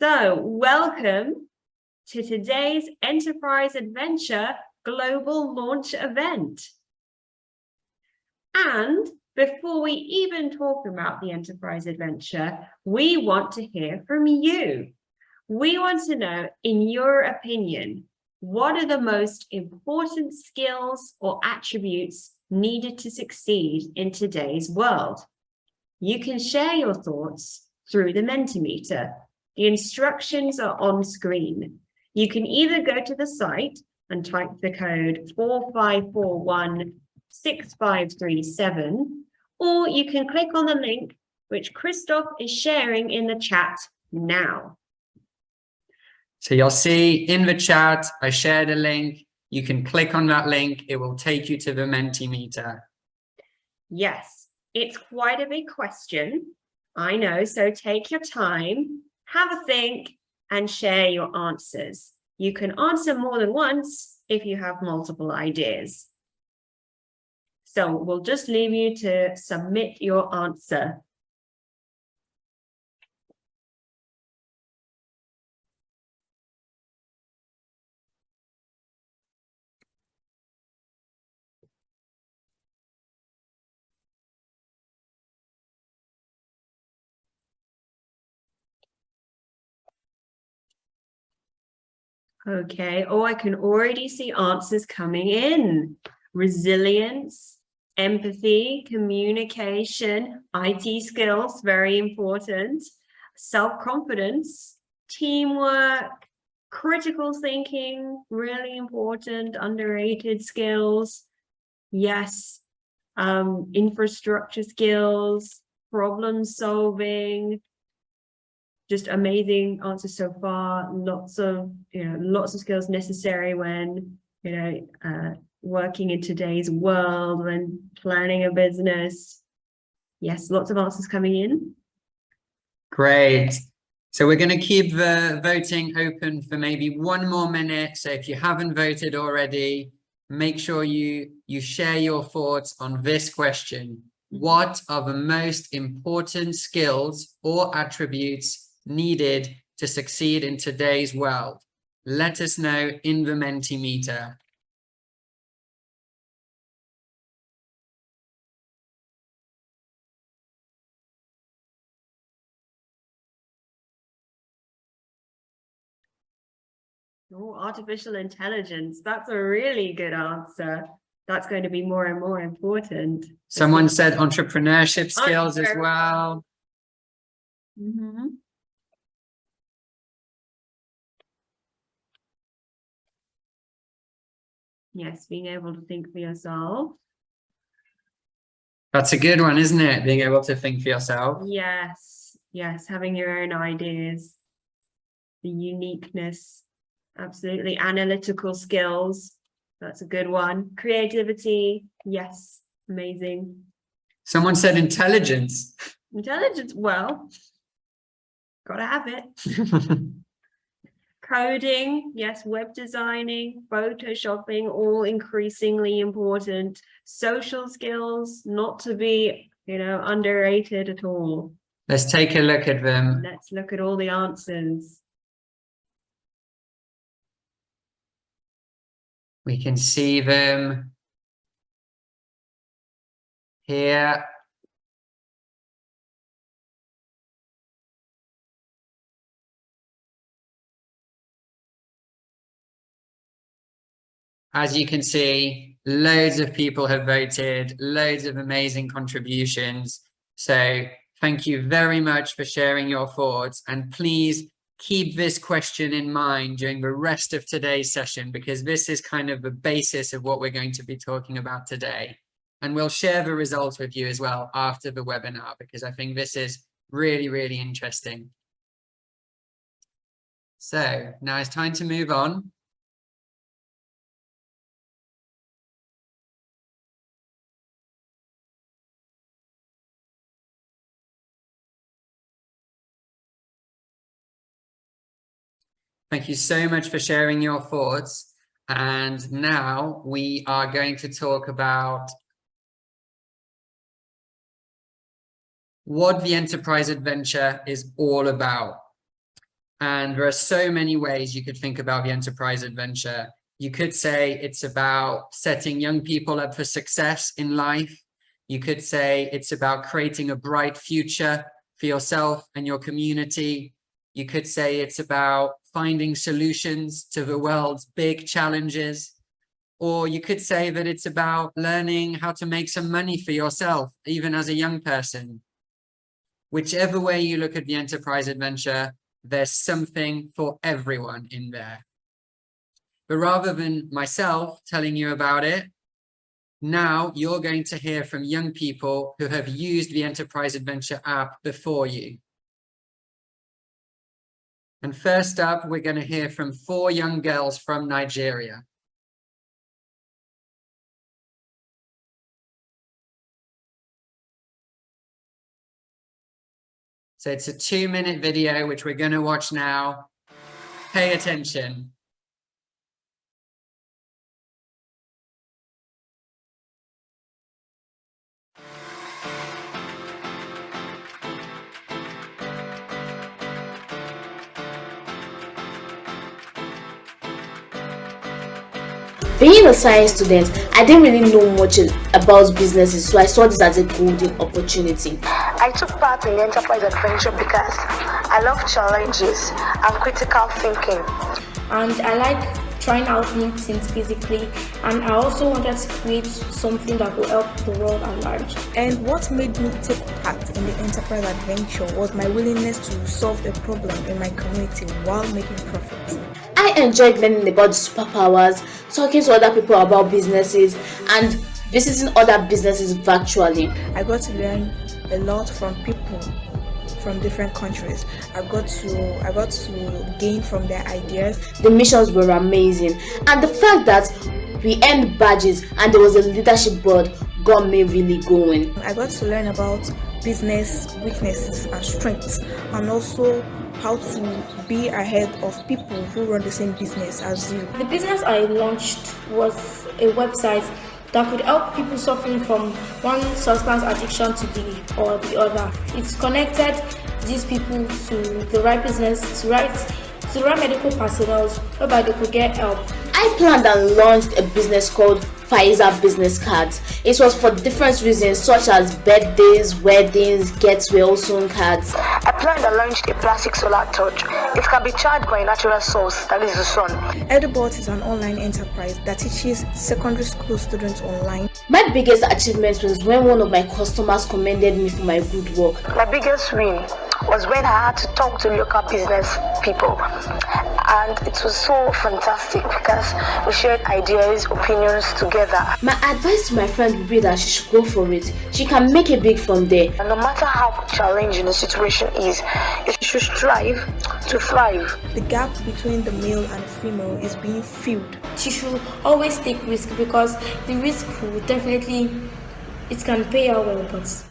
So, welcome to today's Enterprise Adventure Global Launch event. And before we even talk about the Enterprise Adventure, we want to hear from you. We want to know, in your opinion, what are the most important skills or attributes needed to succeed in today's world? You can share your thoughts through the Mentimeter. The instructions are on screen. You can either go to the site and type the code 45416537, or you can click on the link which Christoph is sharing in the chat now. So you'll see in the chat, I shared a link. You can click on that link. It will take you to the Mentimeter. Yes, it's quite a big question. I know, so take your time, have a think, and share your answers. You can answer more than once if you have multiple ideas. So we'll just leave you to submit your answer. Okay, oh, I can already see answers coming in. Resilience, empathy, communication, IT skills, very important. Self-confidence, teamwork, critical thinking, really important, underrated skills. Yes, infrastructure skills, problem solving. Just amazing answers so far. Lots of skills necessary when working in today's world, when planning a business. Yes, lots of answers coming in. Great. So we're going to keep the voting open for maybe 1 more minute. So if you haven't voted already, make sure you share your thoughts on this question. What are the most important skills or attributes needed to succeed in today's world? Let us know in the Mentimeter. Oh, artificial intelligence. That's a really good answer. That's going to be more and more important. Someone said entrepreneurship skills as well. Mm-hmm. Yes, being able to think for yourself. That's a good one, isn't it? Being able to think for yourself. Yes, yes, having your own ideas, the uniqueness, absolutely. Analytical skills, that's a good one. Creativity, yes, amazing. Someone said intelligence. Intelligence, well, gotta have it. Coding, yes, web designing, photoshopping, all increasingly important. Social skills, not to be, underrated at all. Let's take a look at them. Let's look at all the answers. We can see them here. As you can see, loads of people have voted, loads of amazing contributions. So thank you very much for sharing your thoughts, and please keep this question in mind during the rest of today's session, because this is kind of the basis of what we're going to be talking about today. And we'll share the results with you as well after the webinar, because I think this is really, really interesting. So now it's time to move on. Thank you so much for sharing your thoughts. And now we are going to talk about what the Enterprise Adventure is all about. And there are so many ways you could think about the enterprise adventure. You could say it's about setting young people up for success in life. You could say it's about creating a bright future for yourself and your community. You could say it's about finding solutions to the world's big challenges. Or you could say that it's about learning how to make some money for yourself, even as a young person. Whichever way you look at the enterprise adventure, there's something for everyone in there. But rather than myself telling you about it, now you're going to hear from young people who have used the Enterprise Adventure app before you. And first up, we're going to hear from 4 young girls from Nigeria. So it's a 2-minute video, which we're going to watch now. Pay attention. Being a science student, I didn't really know much about businesses, so I saw this as a golden opportunity. I took part in the enterprise adventure because I love challenges and critical thinking. And I like trying out new things physically, and I also wanted to create something that will help the world at large. And what made me take part in the enterprise adventure was my willingness to solve a problem in my community while making profit. I enjoyed learning about the superpowers, talking to other people about businesses, and visiting other businesses virtually. I got to learn a lot from people from different countries. I got to gain from their ideas. The missions were amazing, and the fact that we earned badges and there was a leadership board got me really going. I got to learn about business weaknesses and strengths, and also how to be ahead of people who run the same business as you. The business I launched was a website that could help people suffering from one substance addiction to the other. It's connected these people to the right business, to the right medical personnel, whereby they could get help. I planned and launched a business called Pfizer Business Cards. It was for different reasons such as birthdays, weddings, get well soon cards. I planned and launched a plastic solar torch. It can be charged by a natural source, that is the sun. EduBot is an online enterprise that teaches secondary school students online. My biggest achievement was when one of my customers commended me for my good work. My biggest win was when I had to talk to local business people, and it was so fantastic because we shared ideas, opinions together. My advice to my friend would be that she should go for it. She can make it big from there. And no matter how challenging the situation is, you should strive to thrive. The gap between the male and female is being filled. She should always take risk, because the risk will definitely, it can pay out well, but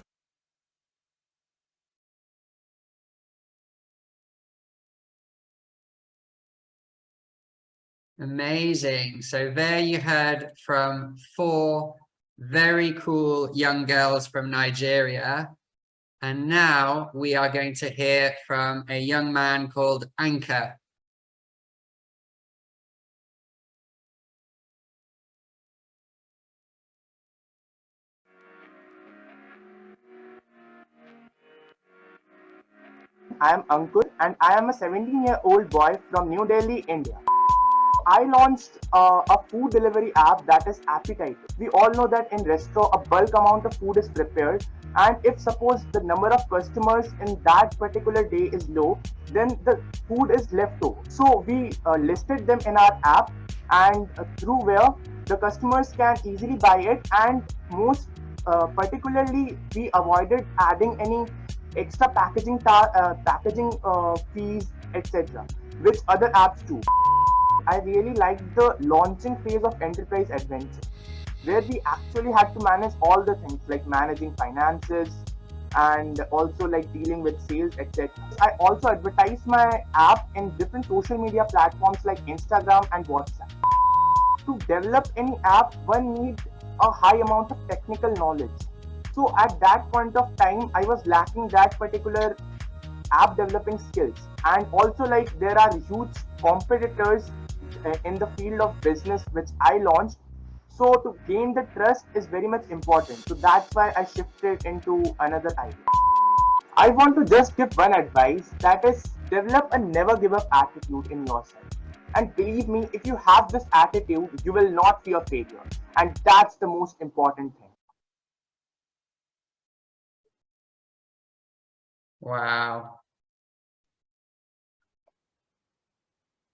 Amazing. So there you heard from 4 very cool young girls from Nigeria. And now we are going to hear from a young man called Anka. I am Ankur and I am a 17-year-old boy from New Delhi, India. I launched a food delivery app that is Appetite. We all know that in restaurant a bulk amount of food is prepared, and if suppose the number of customers in that particular day is low, then the food is left over. So we listed them in our app, and through where the customers can easily buy it, and most particularly we avoided adding any extra packaging fees, etc., which other apps do. I really liked the launching phase of Enterprise Adventure, where we actually had to manage all the things like managing finances and also like dealing with sales, etc. I also advertised my app in different social media platforms like Instagram and WhatsApp. To develop any app, one needs a high amount of technical knowledge. So at that point of time, I was lacking that particular app developing skills, and also like there are huge competitors in the field of business which I launched. So to gain the trust is very much important. So that's why I shifted into another idea. I want to just give one advice, that is develop a never give up attitude in yourself. And believe me, if you have this attitude, you will not fear failure. And that's the most important thing. Wow.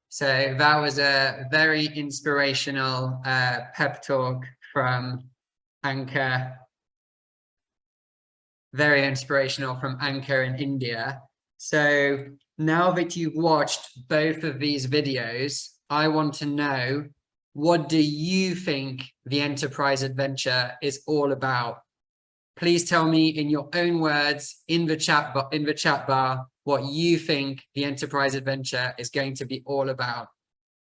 So that was a very inspirational pep talk from Anchor. Very inspirational from Anchor in India. So now that you've watched both of these videos, I want to know, what do you think the enterprise adventure is all about? Please tell me in your own words in the chat bar what you think the enterprise adventure is going to be all about.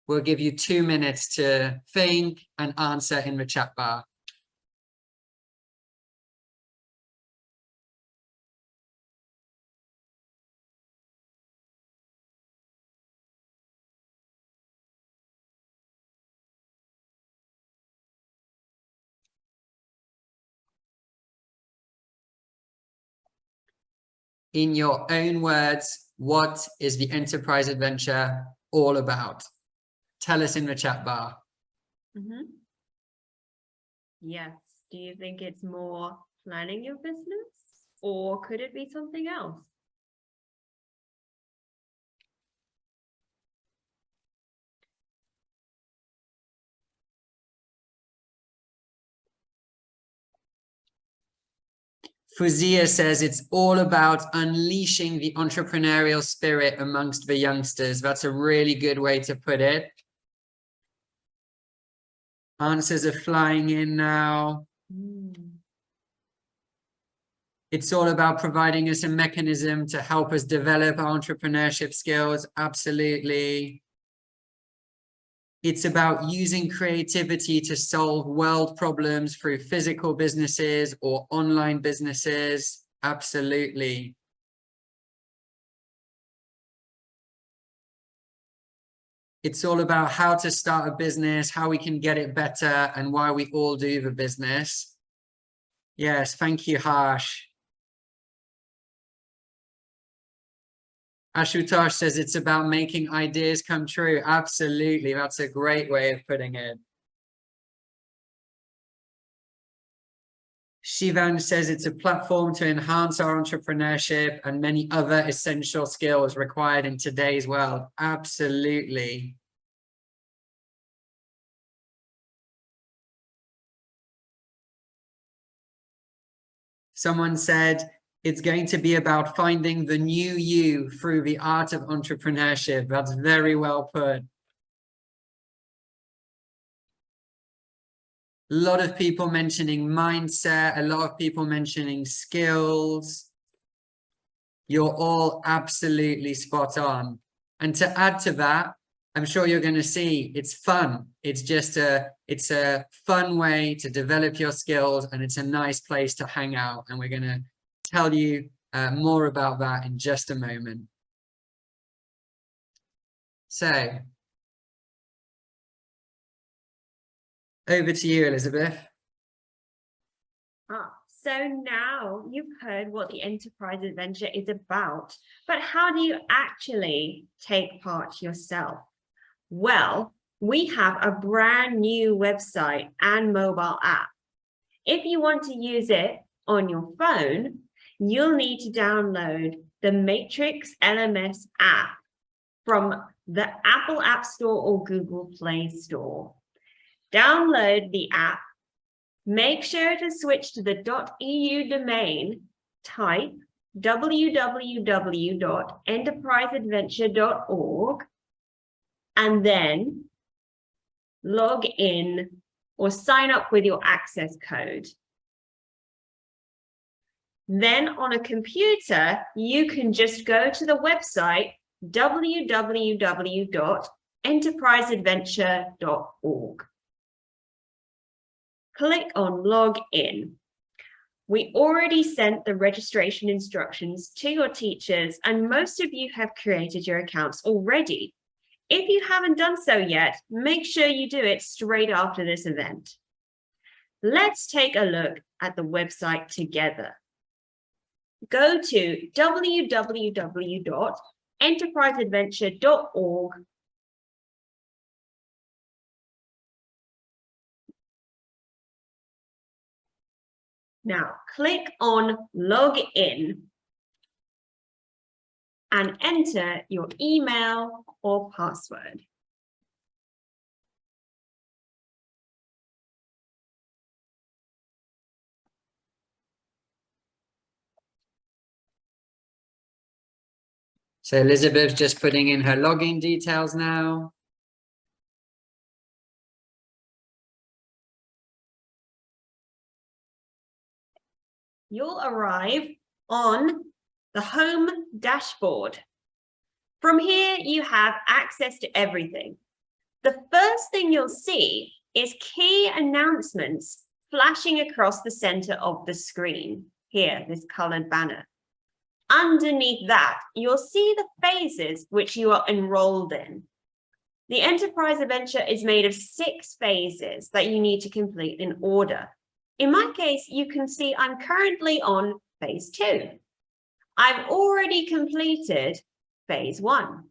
We'll give you 2 minutes to think and answer in the chat bar. In your own words, what is the enterprise adventure all about? Tell us in the chat bar. Yes. Do you think it's more planning your business, or could it be something else? Fuzia says it's all about unleashing the entrepreneurial spirit amongst the youngsters. That's a really good way to put it. Answers are flying in now. It's all about providing us a mechanism to help us develop our entrepreneurship skills. Absolutely. It's about using creativity to solve world problems through physical businesses or online businesses. Absolutely. It's all about how to start a business, how we can get it better, and why we all do the business. Yes, thank you, Harsh. Ashutosh says it's about making ideas come true. Absolutely. That's a great way of putting it. Shivan says it's a platform to enhance our entrepreneurship and many other essential skills required in today's world. Absolutely. Someone said, it's going to be about finding the new you through the art of entrepreneurship. That's very well put. A lot of people mentioning mindset, a lot of people mentioning skills. You're all absolutely spot on. And to add to that, I'm sure you're going to see it's fun. It's just it's a fun way to develop your skills, and it's a nice place to hang out. And we're going to tell you more about that in just a moment. So over to you, Elizabeth. So now you've heard what the enterprise adventure is about, but how do you actually take part yourself? Well, we have a brand new website and mobile app. If you want to use it on your phone, you'll need to download the Matrix LMS app from the Apple App Store or Google Play Store. Download the app. Make sure to switch to the .eu domain, type www.enterpriseadventure.org, and then log in or sign up with your access code. Then on a computer, you can just go to the website www.enterpriseadventure.org. Click on log in. We already sent the registration instructions to your teachers, and most of you have created your accounts already. If you haven't done so yet, make sure you do it straight after this event. Let's take a look at the website together. Go to www.enterpriseadventure.org. Now, click on Log In and enter your email or password. So Elizabeth's just putting in her login details now. You'll arrive on the home dashboard. From here, you have access to everything. The first thing you'll see is key announcements flashing across the center of the screen. Here, this colored banner. Underneath that, you'll see the phases which you are enrolled in. The Enterprise Adventure is made of 6 phases that you need to complete in order. In my case, you can see I'm currently on phase 2. I've already completed phase 1.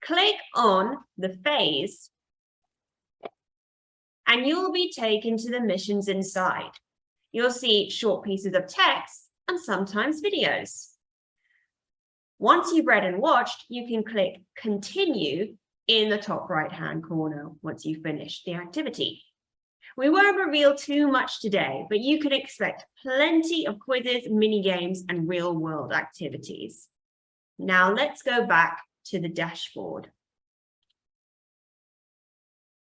Click on the phase and you'll be taken to the missions inside. You'll see short pieces of text and sometimes videos. Once you've read and watched, you can click continue in the top right-hand corner once you've finished the activity. We won't reveal too much today, but you can expect plenty of quizzes, mini games, and real-world activities. Now let's go back to the dashboard.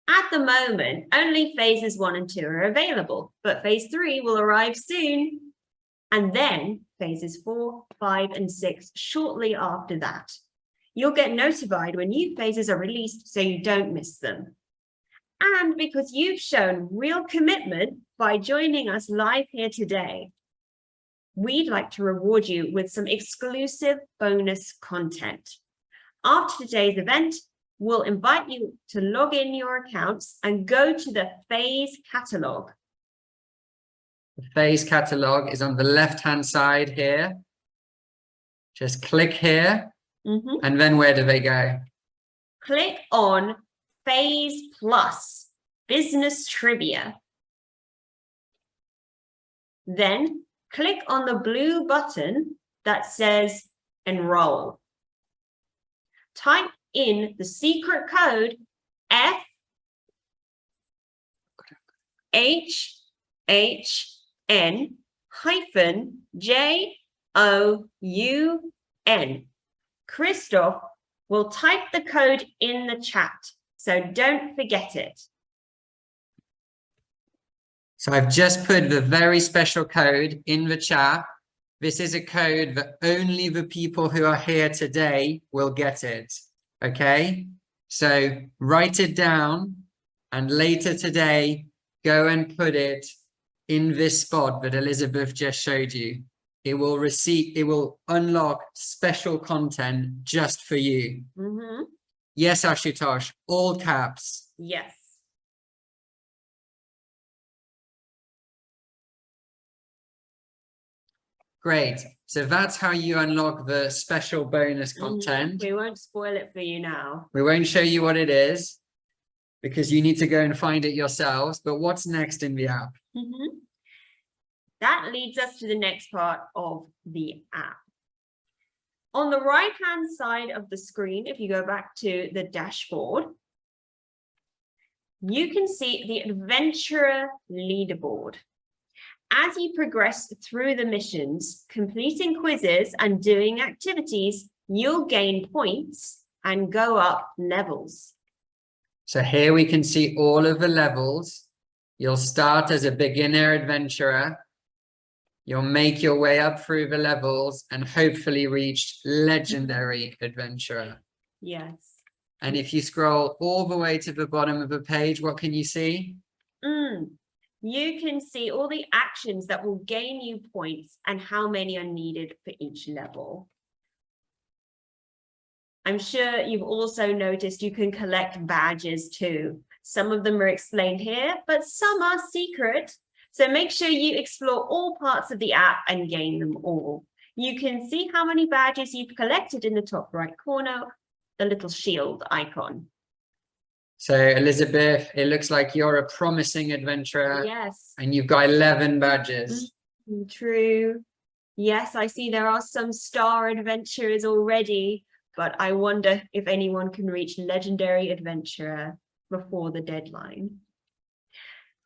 At the moment, only phases 1 and 2 are available, but phase 3 will arrive soon. And then phases 4, 5, and 6 shortly after that. You'll get notified when new phases are released so you don't miss them. And because you've shown real commitment by joining us live here today, we'd like to reward you with some exclusive bonus content. After today's event, we'll invite you to log in your accounts and go to the phase catalog. The phase catalog is on the left-hand side here. Just click here, and then where do they go? Click on Phase Plus, Business Trivia. Then click on the blue button that says Enroll. Type in the secret code FHHN-JOUN. Christoph will type the code in the chat, so don't forget it. So I've just put the very special code in the chat. This is a code that only the people who are here today will get it. Okay, so write it down and later today, go and put it in this spot that Elizabeth just showed you. It will unlock special content just for you. Yes, Ashutosh, all caps. Yes. Great. So that's how you unlock the special bonus content. We won't spoil it for you now. We won't show you what it is because you need to go and find it yourselves. But what's next in the app? That leads us to the next part of the app. On the right-hand side of the screen, if you go back to the dashboard, you can see the Adventurer leaderboard. As you progress through the missions, completing quizzes and doing activities, you'll gain points and go up levels. So here we can see all of the levels. You'll start as a beginner adventurer. You'll make your way up through the levels and hopefully reach legendary adventurer. Yes. And if you scroll all the way to the bottom of the page, what can you see? you can see all the actions that will gain you points and how many are needed for each level. I'm sure you've also noticed you can collect badges too. Some of them are explained here, but some are secret. So make sure you explore all parts of the app and gain them all. You can see how many badges you've collected in the top right corner, the little shield icon. So Elizabeth, it looks like you're a promising adventurer. Yes. And you've got 11 badges. True. Yes, I see there are some star adventurers already, but I wonder if anyone can reach legendary adventurer before the deadline.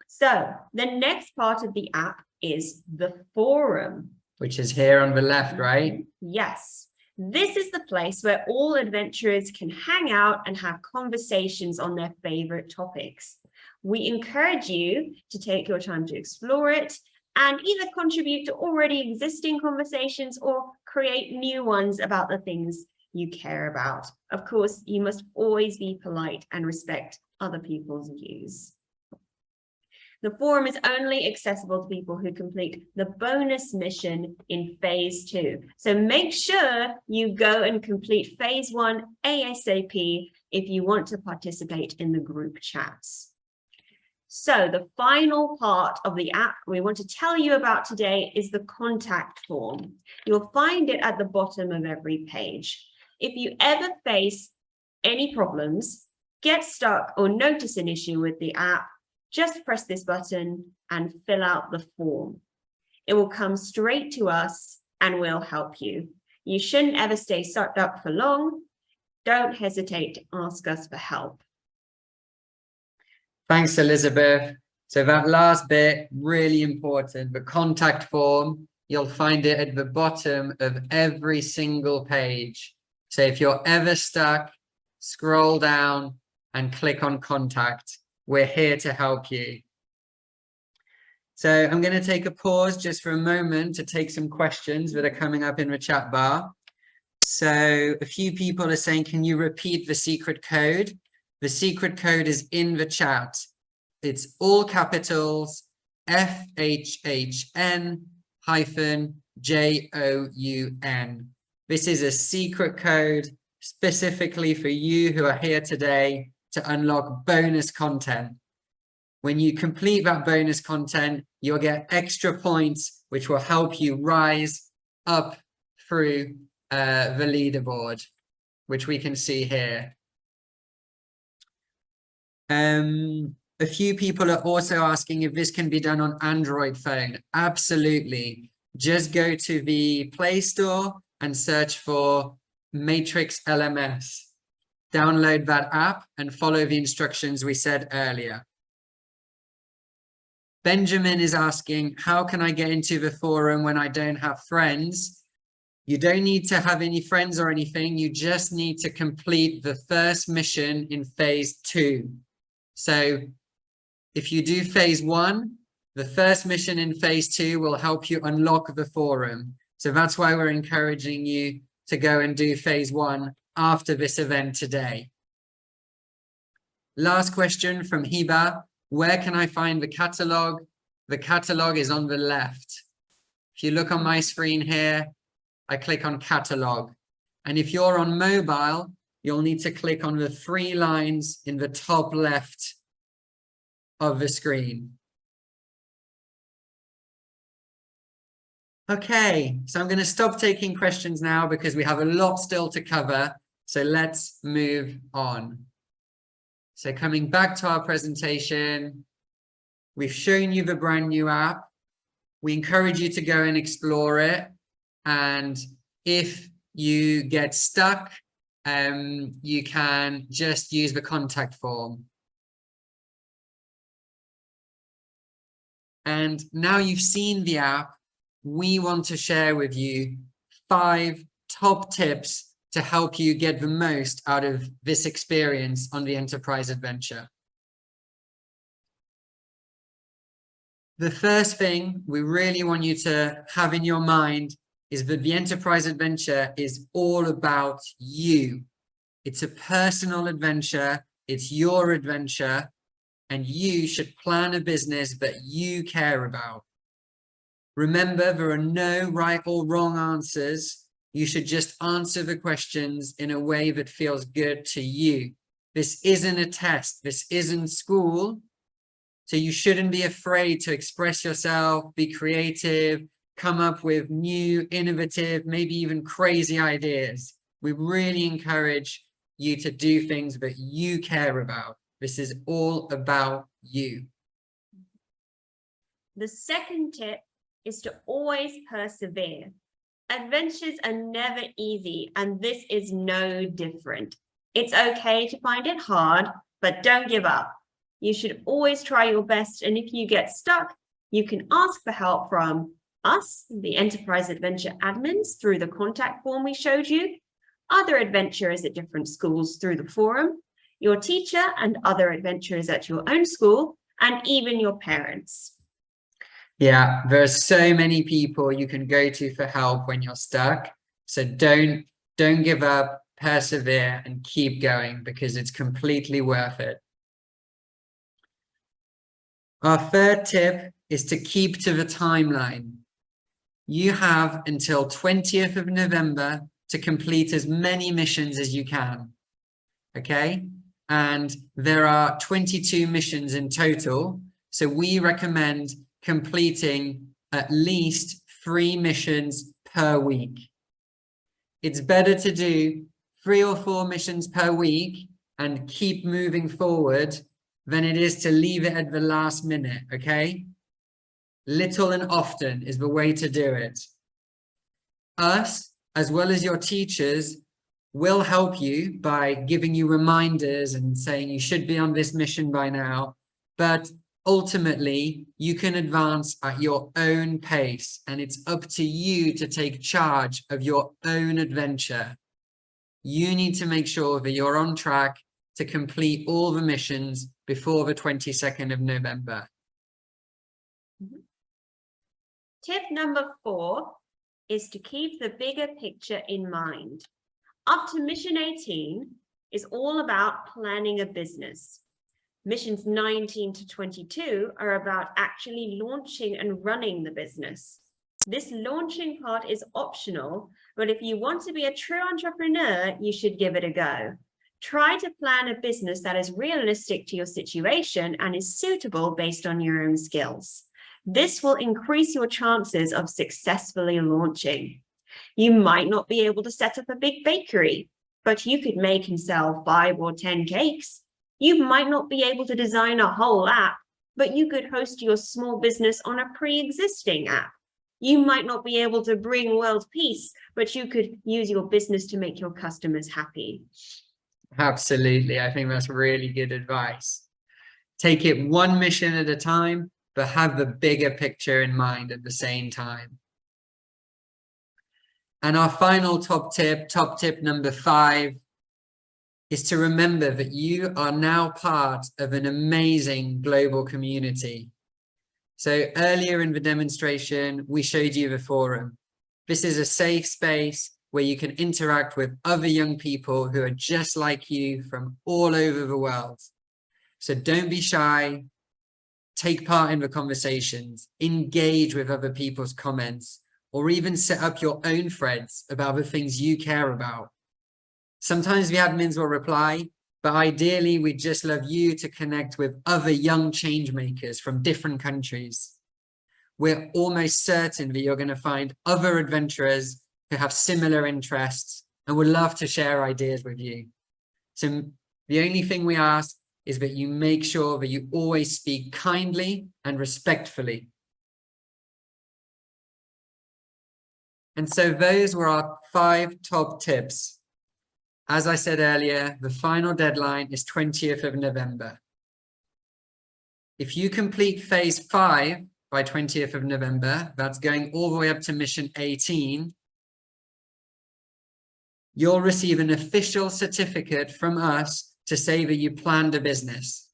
So the next part of the app is the forum. Which is here on the left, right? Yes. This is the place where all adventurers can hang out and have conversations on their favorite topics. We encourage you to take your time to explore it and either contribute to already existing conversations or create new ones about the things you care about. Of course, you must always be polite and respect other people's views. The forum is only accessible to people who complete the bonus mission in phase 2. So make sure you go and complete phase 1 ASAP if you want to participate in the group chats. So the final part of the app we want to tell you about today is the contact form. You'll find it at the bottom of every page. If you ever face any problems, get stuck, or notice an issue with the app, just press this button and fill out the form. It will come straight to us and we'll help you. You shouldn't ever stay stuck up for long. Don't hesitate to ask us for help. Thanks, Elizabeth. So that last bit, really important. The contact form, you'll find it at the bottom of every single page. So if you're ever stuck, scroll down and click on contact. We're here to help you. So I'm going to take a pause just for a moment to take some questions that are coming up in the chat bar. So a few people are saying, can you repeat the secret code? The secret code is in the chat. It's all capitals, FHHN-JOUN. This is a secret code specifically for you who are here today to unlock bonus content. When you complete that bonus content, you'll get extra points, which will help you rise up through the leaderboard, which we can see here. A few people are also asking if this can be done on Android phone. Absolutely. Just go to the Play Store and search for Matrix LMS. Download that app and follow the instructions we said earlier. Benjamin is asking, how can I get into the forum when I don't have friends? You don't need to have any friends or anything. You just need to complete the first mission in phase 2. So if you do phase 1, the first mission in phase 2 will help you unlock the forum. So that's why we're encouraging you to go and do phase 1 after this event today. Last question from Hiba. Where can I find the catalog? The catalog is on the left. If you look on my screen here, I click on catalog. And if you're on mobile, you'll need to click on the 3 lines in the top left of the screen. Okay, so I'm going to stop taking questions now because we have a lot still to cover. So let's move on. So coming back to our presentation, we've shown you the brand new app. We encourage you to go and explore it. And if you get stuck, you can just use the contact form. And now you've seen the app, we want to share with you 5 top tips to help you get the most out of this experience on the Enterprise Adventure. The first thing we really want you to have in your mind is that the Enterprise Adventure is all about you. It's a personal adventure. It's your adventure. and you should plan a business that you care about. Remember, there are no right or wrong answers. You should just answer the questions in a way that feels good to you. This isn't a test. This isn't school. So you shouldn't be afraid to express yourself, be creative, come up with new, innovative, maybe even crazy ideas. We really encourage you to do things that you care about. This is all about you. The second tip is to always persevere. Adventures are never easy, and this is no different. It's okay to find it hard, but don't give up. You should always try your best, and if you get stuck, you can ask for help from us, the Enterprise Adventure admins, through the contact form we showed you, other adventurers at different schools through the forum, your teacher and other adventurers at your own school, and even your parents. Yeah, there are so many people you can go to for help when you're stuck. So don't give up, persevere, and keep going, because it's completely worth it. Our third tip is to keep to the timeline. You have until 20th of November to complete as many missions as you can. Okay? And there are 22 missions in total. So we recommend completing at least 3 missions per week. It's better to do 3 or 4 missions per week and keep moving forward than it is to leave it at the last minute, okay? Little and often is the way to do it. Us, as well as your teachers, will help you by giving you reminders and saying you should be on this mission by now, but ultimately you can advance at your own pace, and it's up to you to take charge of your own adventure. You need to make sure that you're on track to complete all the missions before the 22nd of November. Tip number 4 is to keep the bigger picture in mind. Up to mission 18 is all about planning a business. Missions 19 to 22 are about actually launching and running the business. This launching part is optional, but if you want to be a true entrepreneur, you should give it a go. Try to plan a business that is realistic to your situation and is suitable based on your own skills. This will increase your chances of successfully launching. You might not be able to set up a big bakery, but you could make and sell 5 or 10 cakes. You might not be able to design a whole app, but you could host your small business on a pre-existing app. You might not be able to bring world peace, but you could use your business to make your customers happy. Absolutely. I think that's really good advice. Take it one mission at a time, but have the bigger picture in mind at the same time. And our final top tip number 5, is to remember that you are now part of an amazing global community. So earlier in the demonstration, we showed you the forum. This is a safe space where you can interact with other young people who are just like you from all over the world. So don't be shy, take part in the conversations, engage with other people's comments, or even set up your own threads about the things you care about. Sometimes the admins will reply, but ideally we'd just love you to connect with other young change makers from different countries. We're almost certain that you're going to find other adventurers who have similar interests and would love to share ideas with you. So the only thing we ask is that you make sure that you always speak kindly and respectfully. And so those were our 5 top tips. As I said earlier, the final deadline is 20th of November. If you complete phase 5 by 20th of November, that's going all the way up to mission 18, you'll receive an official certificate from us to say that you planned a business.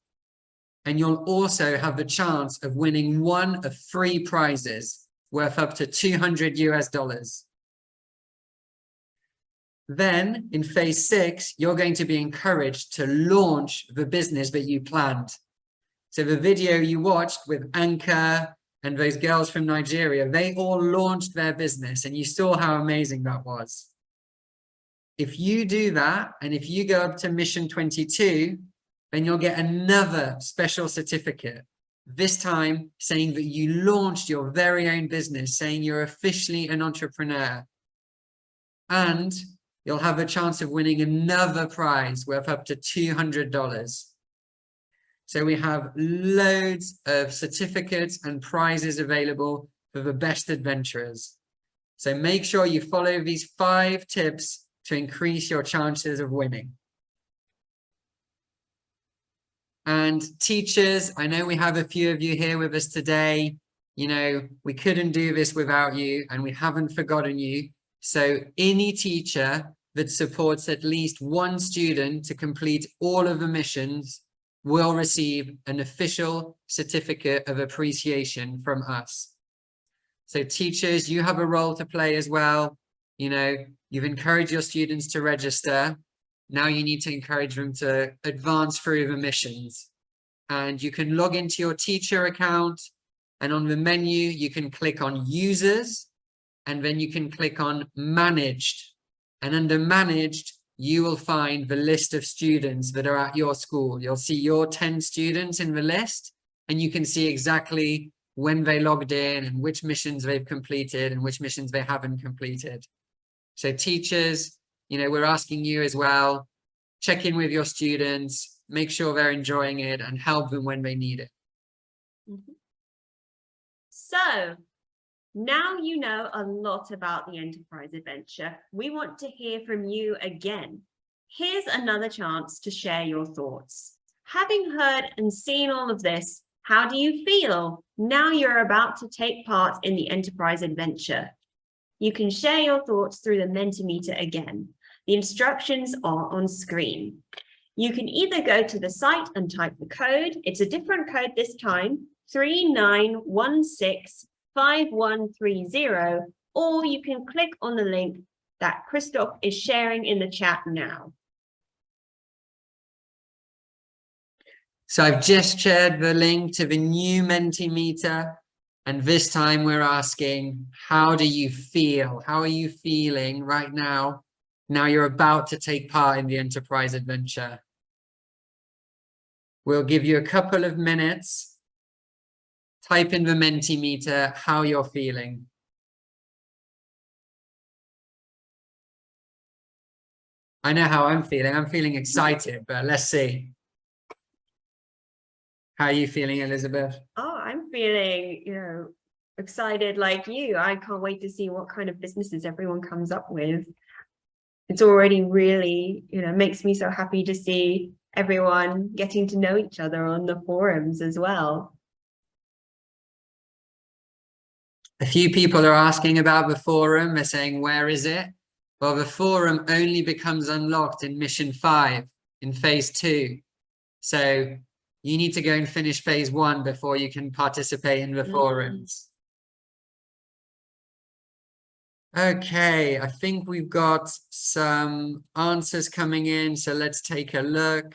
And you'll also have the chance of winning one of 3 prizes worth up to $200 US. Then in phase 6, you're going to be encouraged to launch the business that you planned. So the video you watched with Anka and those girls from Nigeria, they all launched their business and you saw how amazing that was. If you do that, and if you go up to Mission 22, then you'll get another special certificate, this time saying that you launched your very own business, saying you're officially an entrepreneur. And you'll have a chance of winning another prize worth up to $200. So we have loads of certificates and prizes available for the best adventurers. So make sure you follow these 5 tips to increase your chances of winning. And teachers, I know we have a few of you here with us today. You know, we couldn't do this without you and we haven't forgotten you. So any teacher that supports at least one student to complete all of the missions will receive an official certificate of appreciation from us. So teachers, you have a role to play as well. You know, you've encouraged your students to register. Now you need to encourage them to advance through the missions. And you can log into your teacher account, and on the menu, you can click on users, and then you can click on managed. And under managed, you will find the list of students that are at your school. You'll see your 10 students in the list, and you can see exactly when they logged in and which missions they've completed and which missions they haven't completed. So teachers, you know, we're asking you as well, check in with your students, make sure they're enjoying it and help them when they need it. So now you know a lot about the enterprise adventure. We want to hear from you again. Here's another chance to share your thoughts. Having heard and seen all of this, how do you feel now you're about to take part in the enterprise adventure? You can share your thoughts through the Mentimeter again. The instructions are on screen. You can either go to the site and type the code. It's a different code this time, 39165130, or you can click on the link that Christoph is sharing in the chat now. So I've just shared the link to the new Mentimeter, and this time we're asking, how do you feel? How are you feeling right now? Now you're about to take part in the enterprise adventure. We'll give you a couple of minutes. Type in the Mentimeter how you're feeling. I know how I'm feeling. I'm feeling excited, but let's see. How are you feeling, Elizabeth? Oh, I'm feeling, excited like you. I can't wait to see what kind of businesses everyone comes up with. It's already really, makes me so happy to see everyone getting to know each other on the forums as well. A few people are asking about the forum. They're saying, where is it? Well, the forum only becomes unlocked in Mission 5, in Phase 2. So you need to go and finish Phase 1 before you can participate in the forums. Okay, I think we've got some answers coming in, so let's take a look.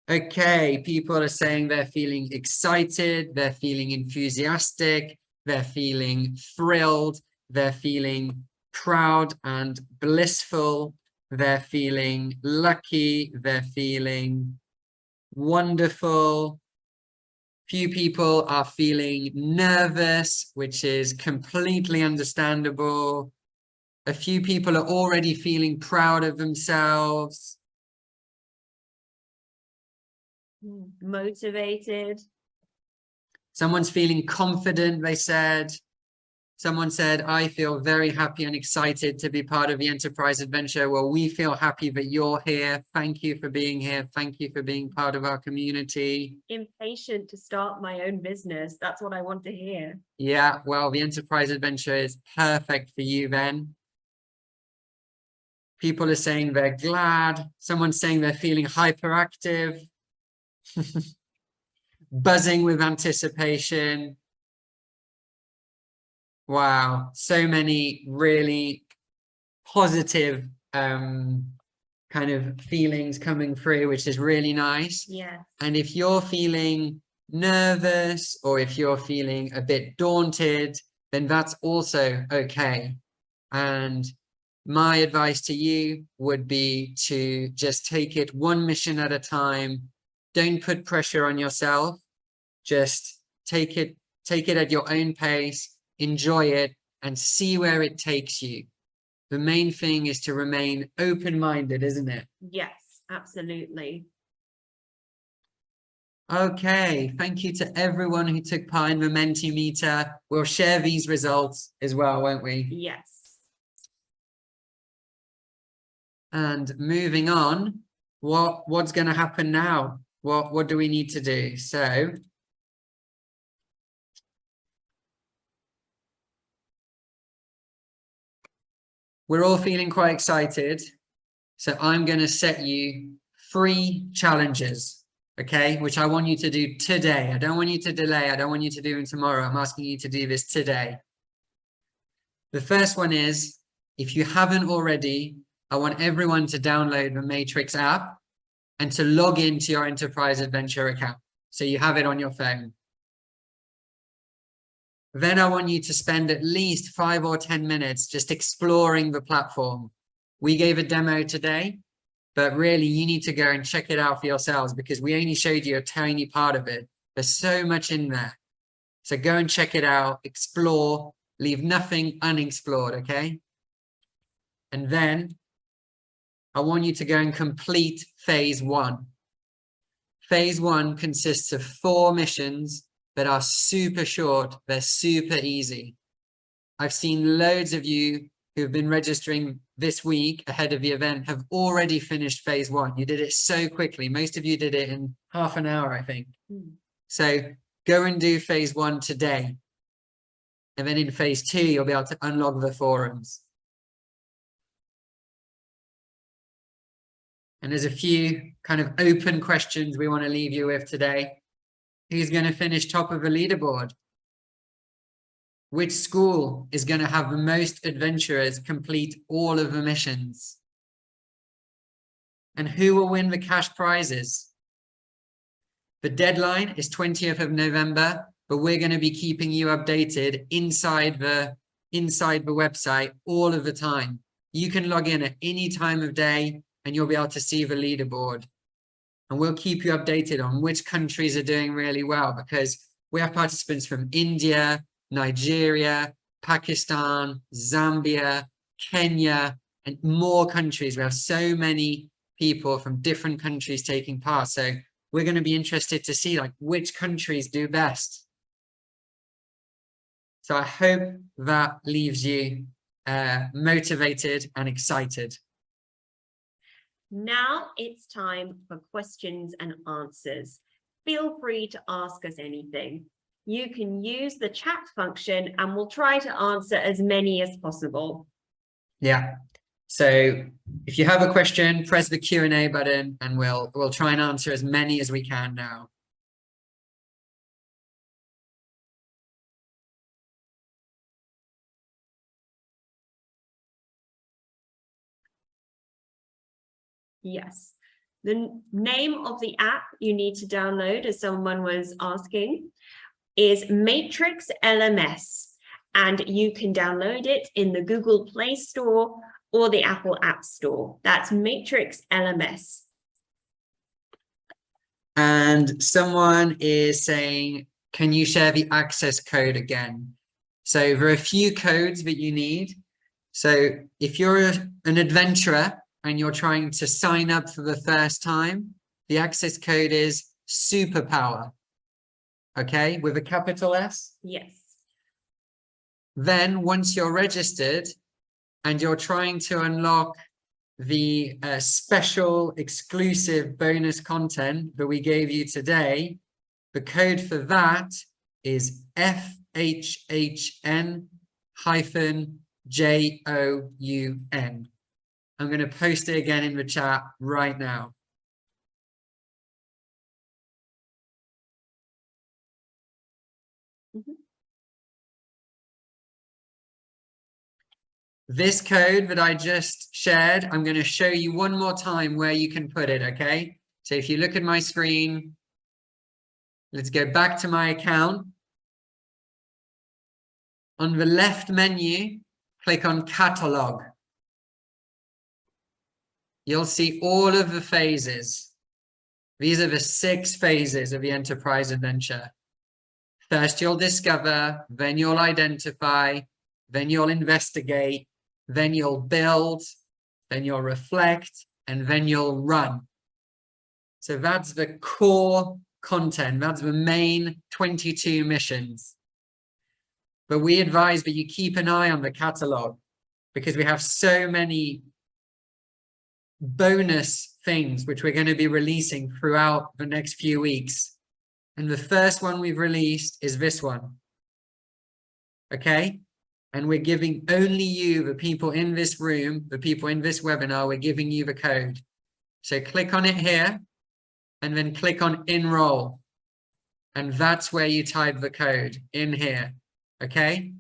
Okay, people are saying they're feeling excited, they're feeling enthusiastic, they're feeling thrilled, they're feeling proud and blissful, they're feeling lucky, they're feeling wonderful. Few people are feeling nervous, which is completely understandable. A few people are already feeling proud of themselves. Motivated. Someone's feeling confident, they said. Someone said, I feel very happy and excited to be part of the enterprise adventure. Well, we feel happy that you're here. Thank you for being here. Thank you for being part of our community. Impatient to start my own business. That's what I want to hear. Yeah, well, the enterprise adventure is perfect for you then. People are saying they're glad. Someone's saying they're feeling hyperactive. Buzzing with anticipation. Wow, so many really positive kind of feelings coming through, which is really nice. Yeah. And if you're feeling nervous or if you're feeling a bit daunted, then that's also okay. And my advice to you would be to just take it one mission at a time. Don't put pressure on yourself. Just take it at your own pace, enjoy it, and see where it takes you. The main thing is to remain open-minded, isn't it? Yes, absolutely. Okay, thank you to everyone who took part in the Mentimeter. We'll share these results as well, won't we? Yes. And moving on, what's going to happen now? What do we need to do? So we're all feeling quite excited. So I'm going to set you 3 challenges, okay, which I want you to do today. I don't want you to delay. I don't want you to do them tomorrow. I'm asking you to do this today. The first one is, if you haven't already, I want everyone to download the Matrix app and to log into your Enterprise Adventure account. So you have it on your phone. Then I want you to spend at least 5 or 10 minutes just exploring the platform. We gave a demo today, but really you need to go and check it out for yourselves because we only showed you a tiny part of it. There's so much in there. So go and check it out, explore, leave nothing unexplored, okay? And then I want you to go and complete phase 1. Phase 1 consists of 4 missions that are super short. They're super easy. I've seen loads of you who've been registering this week ahead of the event have already finished phase 1. You did it so quickly. Most of you did it in half an hour, I think. So go and do phase 1 today. And then in phase 2, you'll be able to unlock the forums. And there's a few kind of open questions we want to leave you with today. Who's going to finish top of the leaderboard? Which school is going to have the most adventurers complete all of the missions? And who will win the cash prizes? The deadline is 20th of November, but we're going to be keeping you updated inside the website all of the time. You can log in at any time of day and you'll be able to see the leaderboard. And we'll keep you updated on which countries are doing really well because we have participants from India, Nigeria, Pakistan, Zambia, Kenya, and more countries. We have so many people from different countries taking part. So we're going to be interested to see like which countries do best. So I hope that leaves you motivated and excited. Now it's time for questions and answers. Feel free to ask us anything. You can use the chat function and we'll try to answer as many as possible. Yeah. So if you have a question, press the Q&A button and we'll try and answer as many as we can now. Yes. The name of the app you need to download, as someone was asking, is Matrix LMS. And you can download it in the Google Play Store or the Apple App Store. That's Matrix LMS. And someone is saying, can you share the access code again? So there are a few codes that you need. So if you're an adventurer and you're trying to sign up for the first time, the access code is superpower. Okay, with a capital S? Yes. Then once you're registered and you're trying to unlock the special exclusive bonus content that we gave you today, the code for that is FHHN-JOUN. I'm going to post it again in the chat right now. This code that I just shared, I'm going to show you one more time where you can put it, okay? So if you look at my screen, let's go back to my account. On the left menu, click on Catalog. You'll see all of the phases. These are the 6 phases of the enterprise adventure. First, you'll discover, then you'll identify, then you'll investigate, then you'll build, then you'll reflect, and then you'll run. So that's the core content. That's the main 22 missions. But we advise that you keep an eye on the catalog because we have so many bonus things which we're going to be releasing throughout the next few weeks. And the first one we've released is this one. Okay? And we're giving only you, the people in this room, the people in this webinar, we're giving you the code. So click on it here and then click on enroll. And that's where you type the code in here. Okay?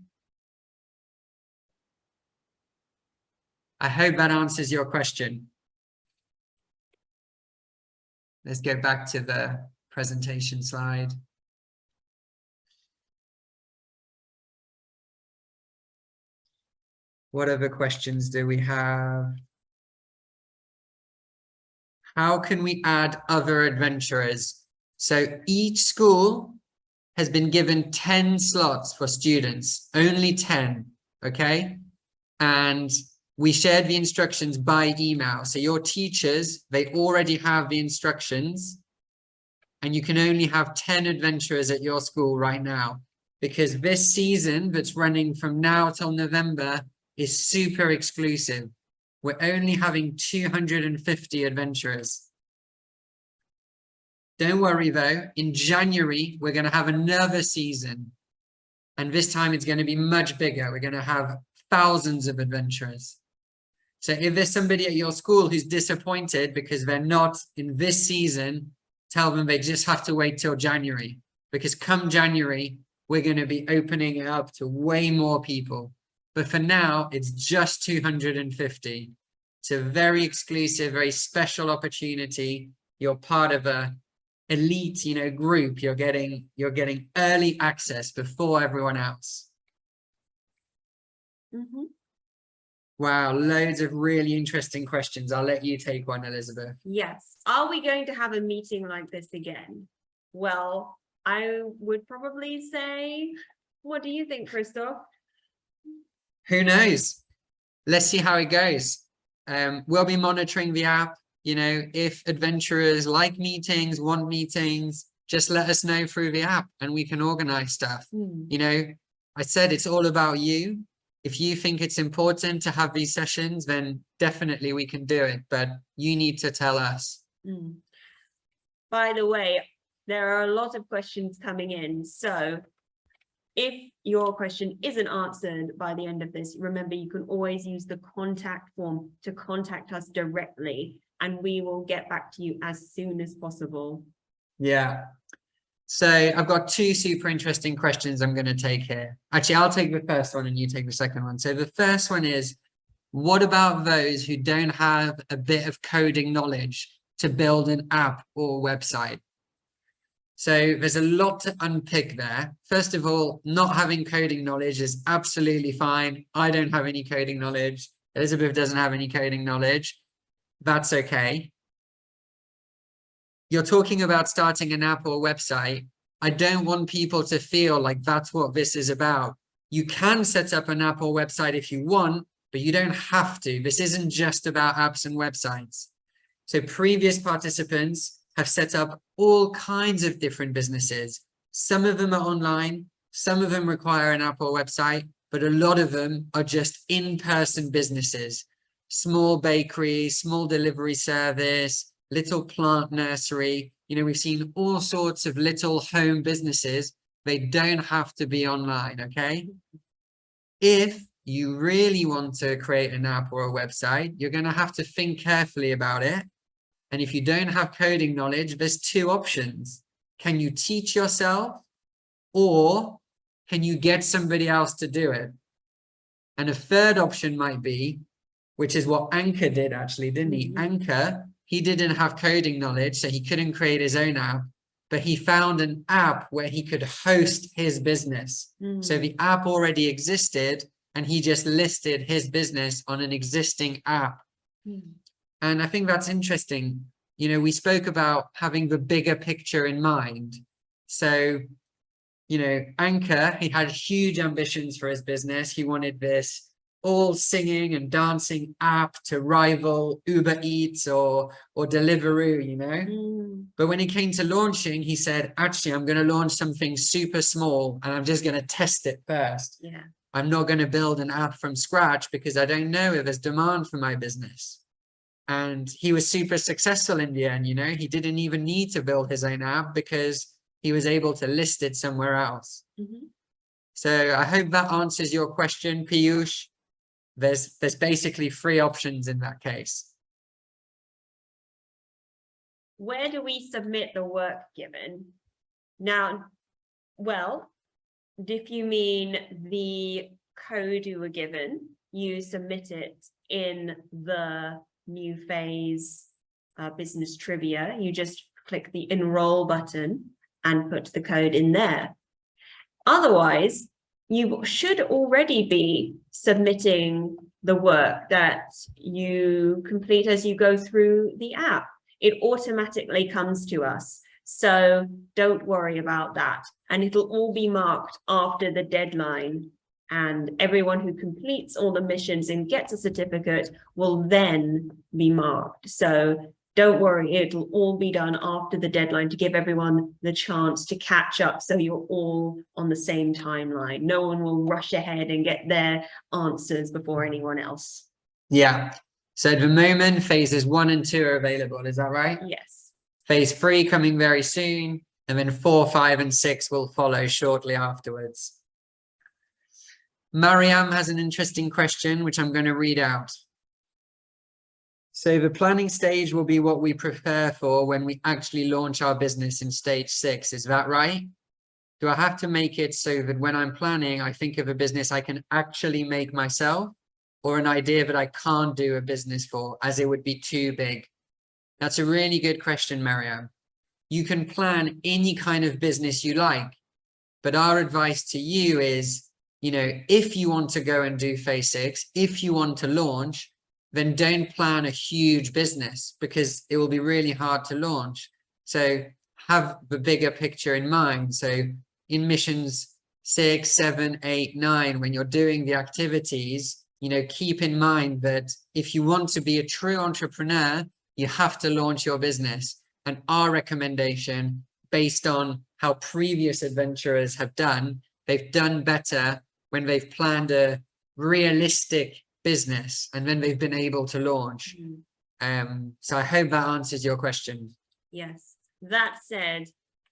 I hope that answers your question. Let's go back to the presentation slide. What other questions do we have? How can we add other adventurers? So each school has been given 10 slots for students, only 10, okay? And we shared the instructions by email. So your teachers, they already have the instructions and you can only have 10 adventurers at your school right now because this season that's running from now till November is super exclusive. We're only having 250 adventurers. Don't worry though, in January, we're going to have another season. And this time it's going to be much bigger. We're going to have thousands of adventurers. So if there's somebody at your school who's disappointed because they're not in this season, tell them they just have to wait till January. Because come January, we're going to be opening it up to way more people. But for now, it's just 250. It's a very exclusive, very special opportunity. You're part of a elite, group. You're getting early access before everyone else. Mm-hmm. Wow, loads of really interesting questions. I'll let you take one, Elizabeth. Yes. Are we going to have a meeting like this again? Well, I would probably say, what do you think, Christoph? Who knows? Let's see how it goes. We'll be monitoring the app. If adventurers like meetings, want meetings, just let us know through the app and we can organize stuff. I said it's all about you. If you think it's important to have these sessions, then definitely we can do it, but you need to tell us. By the way, there are a lot of questions coming in. So if your question isn't answered by the end of this, remember you can always use the contact form to contact us directly and we will get back to you as soon as possible. Yeah. So I've got 2 super interesting questions I'm going to take here. Actually, I'll take the first one and you take the second one. So the first one is, what about those who don't have a bit of coding knowledge to build an app or website? So there's a lot to unpick there. First of all, not having coding knowledge is absolutely fine. I don't have any coding knowledge. Elizabeth doesn't have any coding knowledge. That's okay. You're talking about starting an app or website. I don't want people to feel like that's what this is about. You can set up an app or website if you want, but you don't have to. This isn't just about apps and websites. So previous participants have set up all kinds of different businesses. Some of them are online, some of them require an app or website, but a lot of them are just in-person businesses. Small bakery, small delivery service, little plant nursery. We've seen all sorts of little home businesses. They don't have to be online, okay? If you really want to create an app or a website, you're going to have to think carefully about it. And if you don't have coding knowledge, there's 2 options. Can you teach yourself or can you get somebody else to do it? And a third option might be, which is what Anchor did actually, didn't he? Anchor, he didn't have coding knowledge, so he couldn't create his own app, but he found an app where he could host his business. So the app already existed and he just listed his business on an existing app. And I think that's interesting. You know, we spoke about having the bigger picture in mind. So, you know, Anchor, he had huge ambitions for his business. He wanted this all singing and dancing app to rival Uber Eats or Deliveroo, you know. But when it came to launching, he said, actually, I'm going to launch something super small and I'm just going to test it first. Yeah. I'm not going to build an app from scratch because I don't know if there's demand for my business. And he was super successful in the end, you know. He didn't even need to build his own app because he was able to list it somewhere else. So I hope that answers your question, Piyush. There's basically 3 options in that case. Where do we submit the work given? Now, well, if you mean the code you were given, you submit it in the new phase business trivia. You just click the enroll button and put the code in there. Otherwise, you should already be submitting the work that you complete as you go through the app. It automatically comes to us. So don't worry about that. And it'll all be marked after the deadline. And everyone who completes all the missions and gets a certificate will then be marked. So don't worry, it'll all be done after the deadline to give everyone the chance to catch up so you're all on the same timeline. No one will rush ahead and get their answers before anyone else. Yeah. So at the moment, phases 1 and 2 are available. Is that right? Yes. Phase 3 coming very soon, and then 4, 5, and 6 will follow shortly afterwards. Mariam has an interesting question, which I'm going to read out. So the planning stage will be what we prepare for when we actually launch our business in stage 6. Is that right? Do I have to make it so that when I'm planning, I think of a business I can actually make myself, or an idea that I can't do a business for as it would be too big? That's a really good question, Mariam. You can plan any kind of business you like, but our advice to you is, you know, if you want to go and do phase 6, if you want to launch, then don't plan a huge business because it will be really hard to launch. So have the bigger picture in mind. So in missions 6, 7, 8, 9, when you're doing the activities, you know, keep in mind that if you want to be a true entrepreneur, you have to launch your business. And our recommendation, based on how previous adventurers have done, they've done better when they've planned a realistic business and then they've been able to launch. So I hope that answers your question. Yes. That said,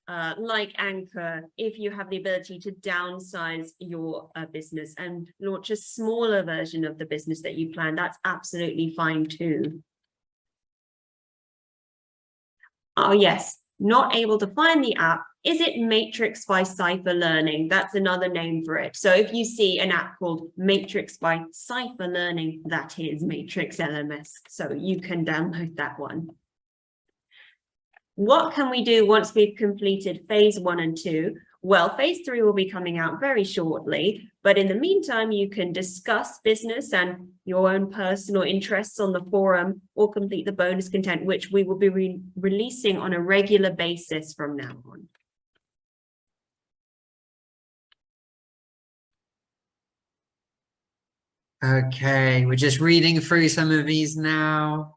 like Anchor, if you have the ability to downsize your business and launch a smaller version of the business that you plan, that's absolutely fine too. Oh yes, not able to find the app. Is it Matrix by Cypher Learning? That's another name for it. So if you see an app called Matrix by Cypher Learning, that is Matrix LMS. So you can download that one. What can we do once we've completed phase 1 and 2? Well, phase 3 will be coming out very shortly, but in the meantime, you can discuss business and your own personal interests on the forum or complete the bonus content, which we will be releasing on a regular basis from now on. Okay, we're just reading through some of these now.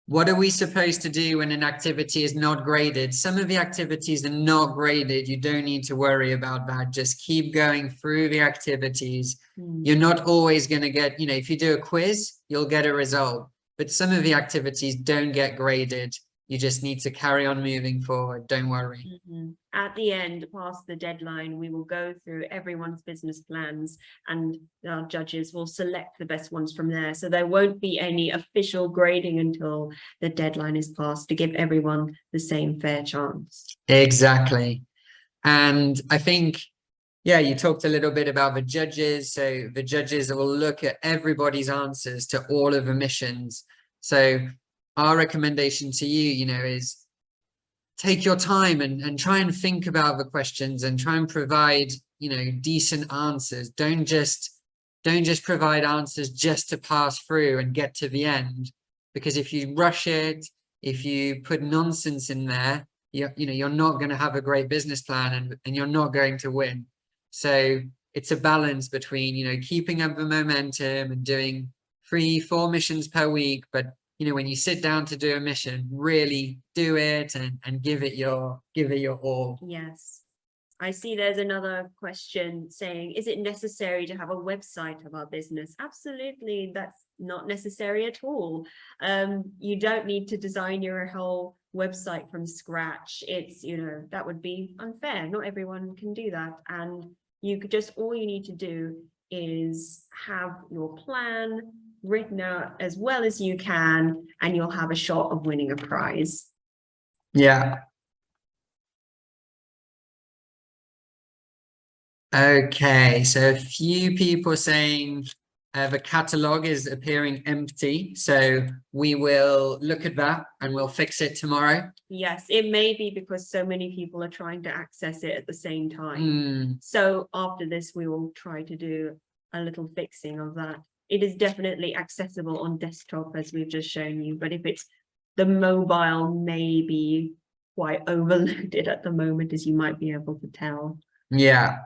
What are we supposed to do when an activity is not graded? Some of the activities are not graded. You don't need to worry about that. Just keep going through the activities. You're not always going to get, you know, if you do a quiz, you'll get a result. But some of the activities don't get graded. You just need to carry on moving forward. Don't worry. At the end, past the deadline, we will go through everyone's business plans and our judges will select the best ones from there. So there won't be any official grading until the deadline is passed, to give everyone the same fair chance. Exactly. And I think, yeah, you talked a little bit about the judges. So the judges will look at everybody's answers to all of the missions. So our recommendation to you, you know, is take your time and try and think about the questions and try and provide, you know, decent answers. Don't just provide answers just to pass through and get to the end, because if you rush it, if you put nonsense in there, you know, you're not going to have a great business plan and you're not going to win. So it's a balance between, you know, keeping up the momentum and doing 3-4 missions per week, but you know, when you sit down to do a mission, really do it and give it your all. Yes. I see there's another question saying, is it necessary to have a website of our business? Absolutely, that's not necessary at all. You don't need to design your whole website from scratch. It's, you know, that would be unfair. Not everyone can do that. And you could just, all you need to do is have your plan written out as well as you can, and you'll have a shot of winning a prize. Yeah. Okay, so a few people saying the catalog is appearing empty, so we will look at that and we'll fix it tomorrow. Yes, it may be because so many people are trying to access it at the same time. So after this, we will try to do a little fixing of that. It is definitely accessible on desktop, as we've just shown you, but if it's the mobile, may be quite overloaded at the moment, as you might be able to tell. Yeah.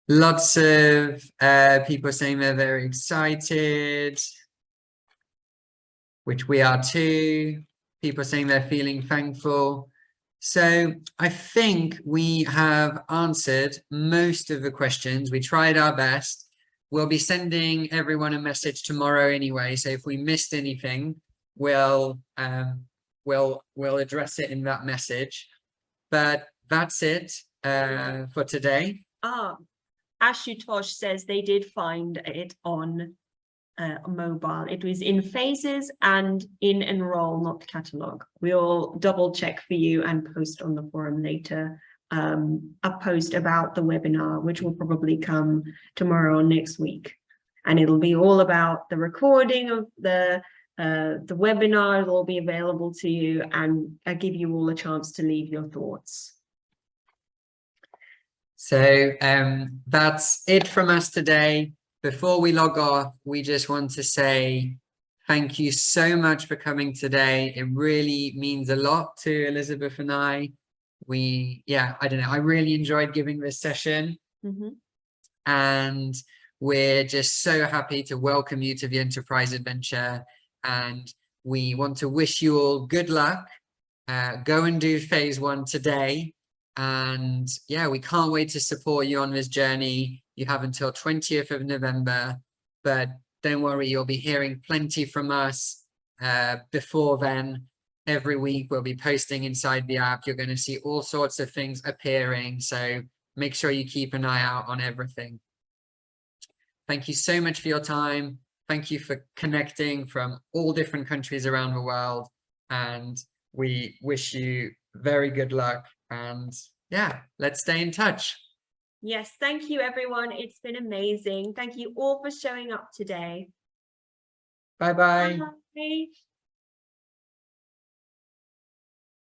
Lots of people saying they're very excited, which we are too. People saying they're feeling thankful. So I think we have answered most of the questions. We tried our best. We'll be sending everyone a message tomorrow anyway. So if we missed anything, we'll address it in that message. But that's it for today. Ashutosh says they did find it on mobile. It was in phases and in enroll, not catalog. We'll double check for you and post on the forum later. A post about the webinar, which will probably come tomorrow or next week, and it'll be all about the recording of the webinar. It'll all be available to you, and I give you all a chance to leave your thoughts. So that's it from us today. Before we log off, we just want to say thank you so much for coming today. It really means a lot to Elizabeth and I. I don't know, I really enjoyed giving this session. And we're just so happy to welcome you to the Enterprise Adventure, and we want to wish you all good luck. Go and do phase 1 today, and yeah, we can't wait to support you on this journey. You have until 20th of November, but don't worry, you'll be hearing plenty from us before then. Every week we'll be posting inside the app. You're going to see all sorts of things appearing, so make sure you keep an eye out on everything. Thank you so much for your time. Thank you for connecting from all different countries around the world, and we wish you very good luck, and yeah, let's stay in touch. Yes, thank you everyone. It's been amazing. Thank you all for showing up today. Bye-bye. Bye.